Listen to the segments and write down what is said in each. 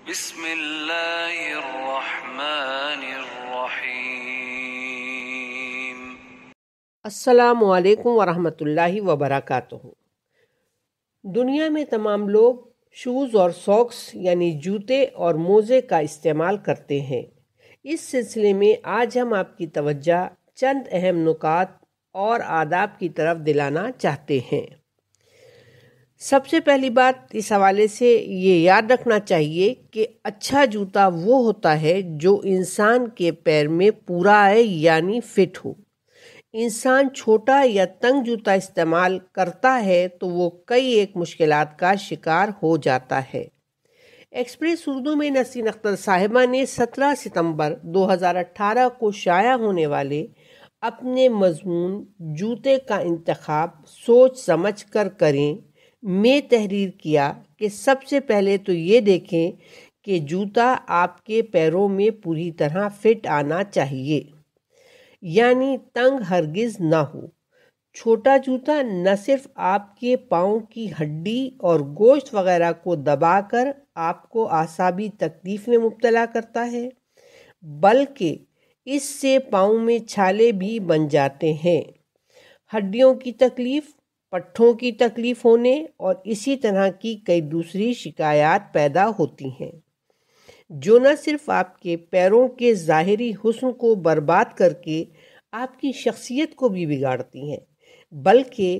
بسم اللہ الرحمن الرحیم۔ السلام علیکم ورحمۃ اللہ وبرکاتہ۔ دنیا میں تمام لوگ شوز اور ساکس یعنی جوتے اور موزے کا استعمال کرتے ہیں۔ اس سلسلے میں آج ہم آپ کی توجہ چند اہم نکات اور آداب کی طرف دلانا چاہتے ہیں۔ سب سے پہلی بات اس حوالے سے یہ یاد رکھنا چاہیے کہ اچھا جوتا وہ ہوتا ہے جو انسان کے پیر میں پورا آئے یعنی فٹ ہو۔ انسان چھوٹا یا تنگ جوتا استعمال کرتا ہے تو وہ کئی ایک مشکلات کا شکار ہو جاتا ہے۔ ایکسپریس اردو میں نسرین اختر صاحبہ نے 17 ستمبر 2018 کو شائع ہونے والے اپنے مضمون جوتے کا انتخاب سوچ سمجھ کر کریں میں تحریر کیا کہ سب سے پہلے تو یہ دیکھیں کہ جوتا آپ کے پیروں میں پوری طرح فٹ آنا چاہیے، یعنی تنگ ہرگز نہ ہو۔ چھوٹا جوتا نہ صرف آپ کے پاؤں کی ہڈی اور گوشت وغیرہ کو دبا کر آپ کو اعصابی تکلیف میں مبتلا کرتا ہے، بلکہ اس سے پاؤں میں چھالے بھی بن جاتے ہیں، ہڈیوں کی تکلیف، پٹھوں کی تکلیف ہونے اور اسی طرح کی کئی دوسری شکایات پیدا ہوتی ہیں، جو نہ صرف آپ کے پیروں کے ظاہری حسن کو برباد کر کے آپ کی شخصیت کو بھی بگاڑتی ہیں، بلکہ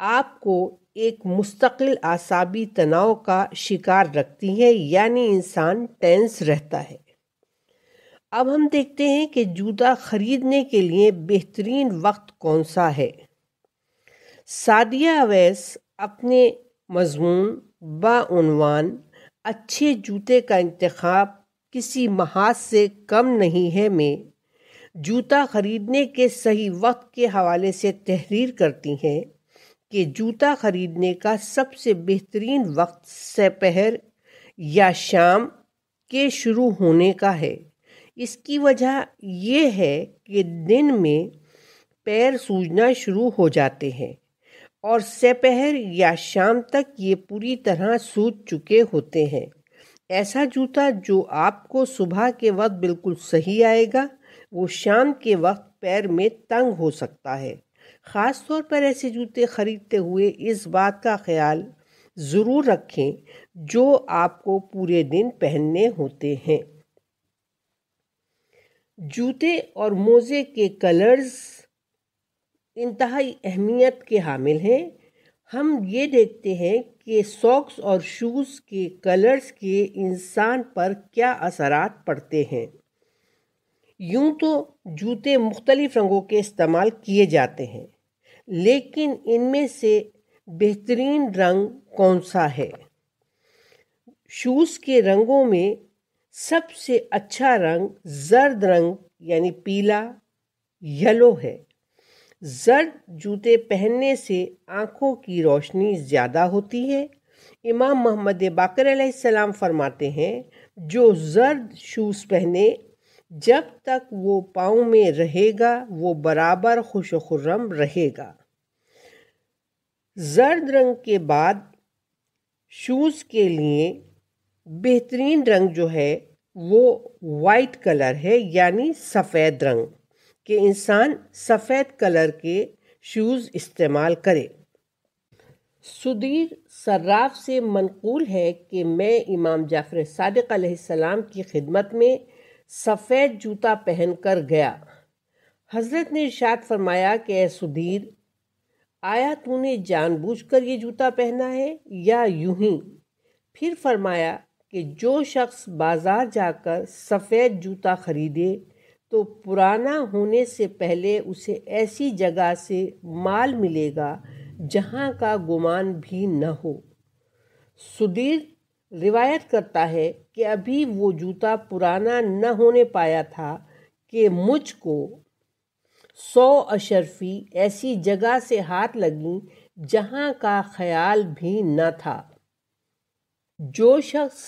آپ کو ایک مستقل اعصابی تناؤ کا شکار رکھتی ہیں، یعنی انسان ٹینس رہتا ہے۔ اب ہم دیکھتے ہیں کہ جوتا خریدنے کے لیے بہترین وقت کون سا ہے۔ سعدیہ اویس اپنے مضمون بعنوان اچھے جوتے کا انتخاب کسی محاذ سے کم نہیں ہے میں جوتا خریدنے کے صحیح وقت کے حوالے سے تحریر کرتی ہیں کہ جوتا خریدنے کا سب سے بہترین وقت سپہر یا شام کے شروع ہونے کا ہے۔ اس کی وجہ یہ ہے کہ دن میں پیر سوجنا شروع ہو جاتے ہیں اور سپہر یا شام تک یہ پوری طرح سوج چکے ہوتے ہیں۔ ایسا جوتا جو آپ کو صبح کے وقت بالکل صحیح آئے گا وہ شام کے وقت پیر میں تنگ ہو سکتا ہے۔ خاص طور پر ایسے جوتے خریدتے ہوئے اس بات کا خیال ضرور رکھیں جو آپ کو پورے دن پہننے ہوتے ہیں۔ جوتے اور موزے کے کلرز انتہائی اہمیت کے حامل ہیں۔ ہم یہ دیکھتے ہیں کہ ساکس اور شوز کے کلرز کے انسان پر کیا اثرات پڑتے ہیں۔ یوں تو جوتے مختلف رنگوں کے استعمال کیے جاتے ہیں، لیکن ان میں سے بہترین رنگ کون سا ہے؟ شوز کے رنگوں میں سب سے اچھا رنگ زرد رنگ یعنی پیلا یلو ہے۔ زرد جوتے پہننے سے آنکھوں کی روشنی زیادہ ہوتی ہے۔ امام محمد باقر علیہ السلام فرماتے ہیں جو زرد شوز پہنے جب تک وہ پاؤں میں رہے گا وہ برابر خوش و خرم رہے گا۔ زرد رنگ کے بعد شوز کے لیے بہترین رنگ جو ہے وہ وائٹ کلر ہے، یعنی سفید رنگ، کہ انسان سفید کلر کے شوز استعمال کرے۔ سدیر صراف سے منقول ہے کہ میں امام جعفر صادق علیہ السلام کی خدمت میں سفید جوتا پہن کر گیا۔ حضرت نے ارشاد فرمایا کہ اے سدیر، آیا تو نے جان بوجھ کر یہ جوتا پہنا ہے یا یوں ہی؟ پھر فرمایا کہ جو شخص بازار جا کر سفید جوتا خریدے تو پرانا ہونے سے پہلے اسے ایسی جگہ سے مال ملے گا جہاں کا گمان بھی نہ ہو۔ سدیر روایت کرتا ہے کہ ابھی وہ جوتا پرانا نہ ہونے پایا تھا کہ مجھ کو 100 اشرفی ایسی جگہ سے ہاتھ لگیں جہاں کا خیال بھی نہ تھا۔ جو شخص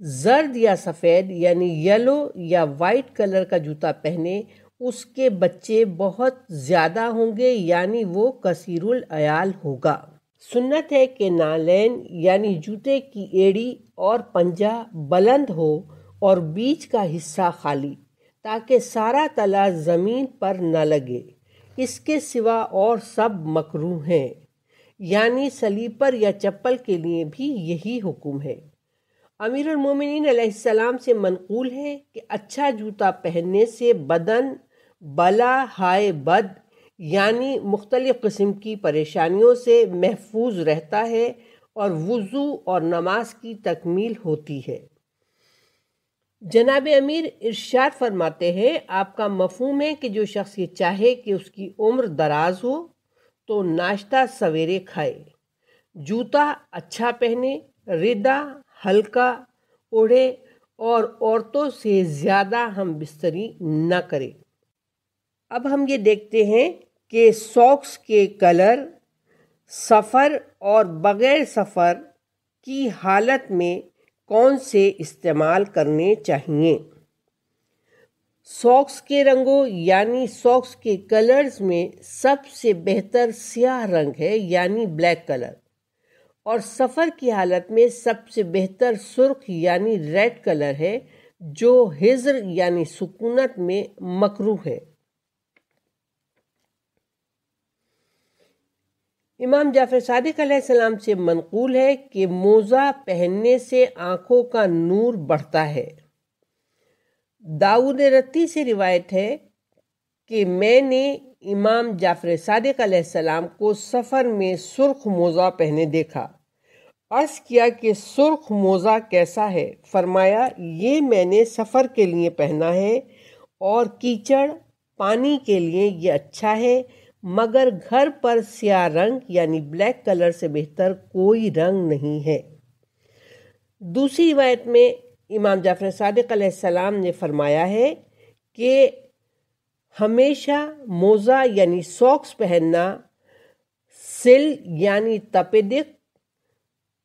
زرد یا سفید یعنی یلو یا وائٹ کلر کا جوتا پہنے اس کے بچے بہت زیادہ ہوں گے، یعنی وہ کثیر العیال ہوگا۔ سنت ہے کہ نالین یعنی جوتے کی ایڑی اور پنجہ بلند ہو اور بیچ کا حصہ خالی، تاکہ سارا تلا زمین پر نہ لگے۔ اس کے سوا اور سب مکروہ ہیں، یعنی سلیپر یا چپل کے لیے بھی یہی حکم ہے۔ امیر المومنین علیہ السلام سے منقول ہے کہ اچھا جوتا پہننے سے بدن بلا ہائے بد یعنی مختلف قسم کی پریشانیوں سے محفوظ رہتا ہے اور وضو اور نماز کی تکمیل ہوتی ہے۔ جناب امیر ارشاد فرماتے ہیں، آپ کا مفہوم ہے کہ جو شخص یہ چاہے کہ اس کی عمر دراز ہو تو ناشتہ سویرے کھائے، جوتا اچھا پہنے، ردا ہلکا اوڑھے اور عورتوں سے زیادہ ہم بستری نہ کرے۔ اب ہم یہ دیکھتے ہیں کہ ساکس کے کلر سفر اور بغیر سفر کی حالت میں کون سے استعمال کرنے چاہیے۔ ساکس کے رنگوں یعنی ساکس کے کلرز میں سب سے بہتر سیاہ رنگ ہے یعنی بلیک کلر، اور سفر کی حالت میں سب سے بہتر سرخ یعنی ریڈ کلر ہے، جو ہجر یعنی سکونت میں مکروہ ہے۔ امام جعفر صادق علیہ السلام سے منقول ہے کہ موزہ پہننے سے آنکھوں کا نور بڑھتا ہے۔ داؤد رتی سے روایت ہے کہ میں نے امام جعفر صادق علیہ السلام کو سفر میں سرخ موزہ پہنے دیکھا۔ عرض کیا کہ سرخ موزہ کیسا ہے؟ فرمایا، یہ میں نے سفر کے لیے پہنا ہے اور کیچڑ پانی کے لیے یہ اچھا ہے، مگر گھر پر سیاہ رنگ یعنی بلیک کلر سے بہتر کوئی رنگ نہیں ہے۔ دوسری روایت میں امام جعفر صادق علیہ السلام نے فرمایا ہے کہ ہمیشہ موزہ یعنی ساکس پہننا سل یعنی تپدق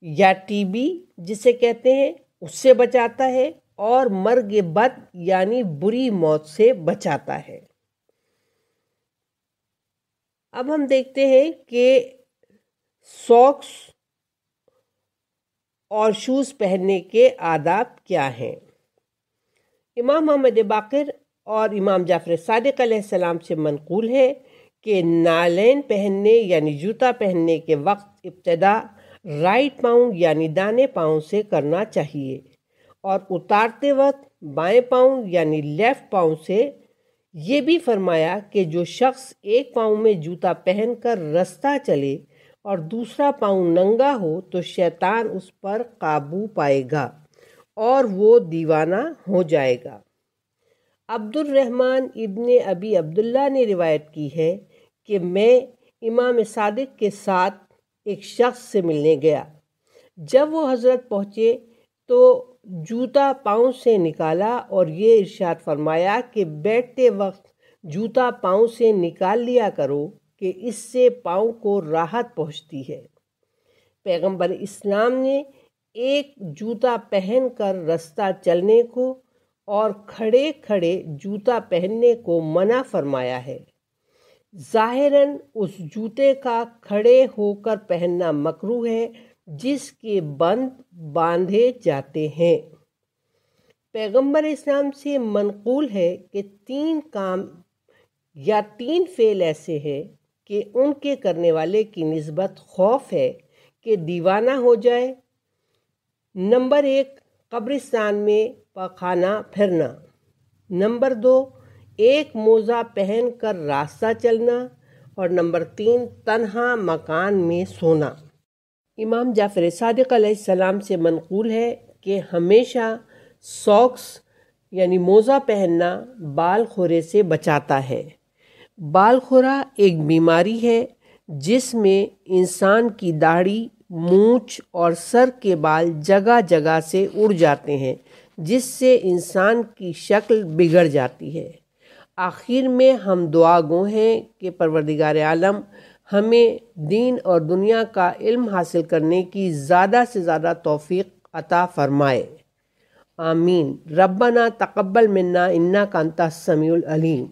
یا ٹی بی جسے کہتے ہیں اس سے بچاتا ہے اور مرگ بد یعنی بری موت سے بچاتا ہے۔ اب ہم دیکھتے ہیں کہ ساکس اور شوز پہننے کے آداب کیا ہیں۔ امام محمد باقر اور امام جعفر صادق علیہ السلام سے منقول ہے کہ نالین پہننے یعنی جوتا پہننے کے وقت ابتدا رائٹ پاؤں یعنی دانے پاؤں سے کرنا چاہیے اور اتارتے وقت بائیں پاؤں یعنی لیفٹ پاؤں سے۔ یہ بھی فرمایا کہ جو شخص ایک پاؤں میں جوتا پہن کر رستہ چلے اور دوسرا پاؤں ننگا ہو تو شیطان اس پر قابو پائے گا اور وہ دیوانہ ہو جائے گا۔ عبد الرحمن ابن ابی عبداللہ نے روایت کی ہے کہ میں امام صادق کے ساتھ ایک شخص سے ملنے گیا۔ جب وہ حضرت پہنچے تو جوتا پاؤں سے نکالا اور یہ ارشاد فرمایا کہ بیٹھتے وقت جوتا پاؤں سے نکال لیا کرو کہ اس سے پاؤں کو راحت پہنچتی ہے۔ پیغمبر اسلام نے ایک جوتا پہن کر رستہ چلنے کو اور کھڑے کھڑے جوتا پہننے کو منع فرمایا ہے۔ ظاہراً اس جوتے کا کھڑے ہو کر پہننا مکروہ ہے جس کے بند باندھے جاتے ہیں۔ پیغمبر اسلام سے منقول ہے کہ 3 کام یا 3 فعل ایسے ہیں کہ ان کے کرنے والے کی نسبت خوف ہے کہ دیوانہ ہو جائے۔ نمبر 1 قبرستان میں پاخانہ پھرنا، نمبر 2 ایک موزہ پہن کر راستہ چلنا، اور نمبر 3 تنہا مکان میں سونا۔ امام جعفر صادق علیہ السلام سے منقول ہے کہ ہمیشہ ساکس یعنی موزہ پہننا بال خورے سے بچاتا ہے۔ بال خورا ایک بیماری ہے جس میں انسان کی داڑھی، مونچھ اور سر کے بال جگہ جگہ سے اڑ جاتے ہیں، جس سے انسان کی شکل بگڑ جاتی ہے۔ آخر میں ہم دعا گو ہیں کہ پروردگار عالم ہمیں دین اور دنیا کا علم حاصل کرنے کی زیادہ سے زیادہ توفیق عطا فرمائے۔ آمین۔ ربنا تقبل منا انک انت السمیع العلیم۔